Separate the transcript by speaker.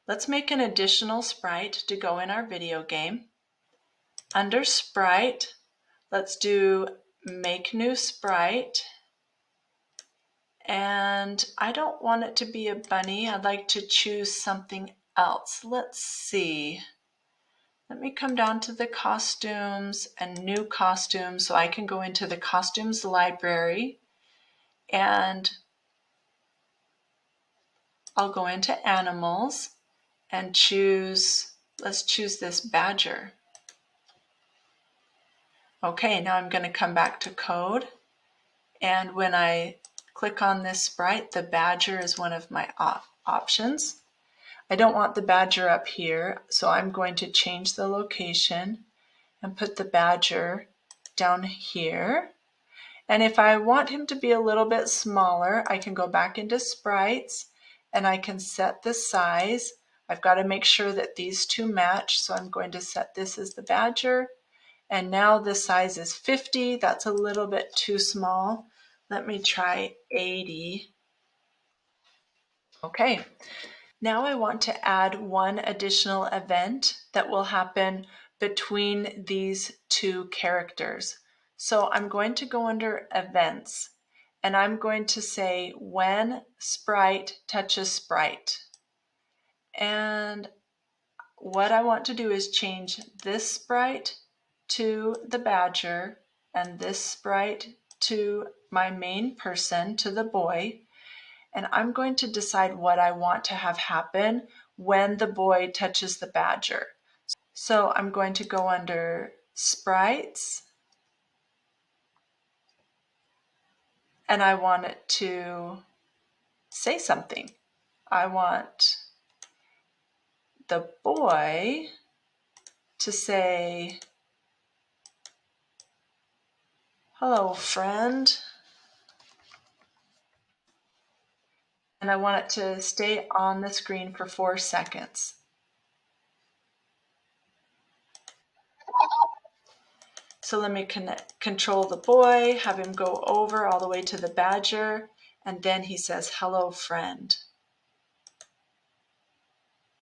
Speaker 1: Let's make an additional sprite to go in our video game. Under Sprite, let's do Make New Sprite. And I don't want it to be a bunny. I'd like to choose something else. Let's see. Let me come down to the costumes and new costumes so I can go into the costumes library and I'll go into animals and let's choose this badger. Okay, now I'm going to come back to code, and when I click on this sprite, the badger is one of my options. I don't want the badger up here, so I'm going to change the location and put the badger down here. And if I want him to be a little bit smaller, I can go back into sprites and I can set the size. I've got to make sure that these two match, so I'm going to set this as the badger. And now the size is 50. That's a little bit too small. Let me try 80. Okay. Now I want to add one additional event that will happen between these two characters. So I'm going to go under events and I'm going to say when sprite touches sprite. And what I want to do is change this sprite to the badger and this sprite to my main person, to the boy. And I'm going to decide what I want to have happen when the boy touches the badger. So I'm going to go under sprites and I want it to say something. I want the boy to say, "Hello, friend." And I want it to stay on the screen for 4 seconds. So let me control the boy, have him go over all the way to the badger, and then he says, "Hello, friend."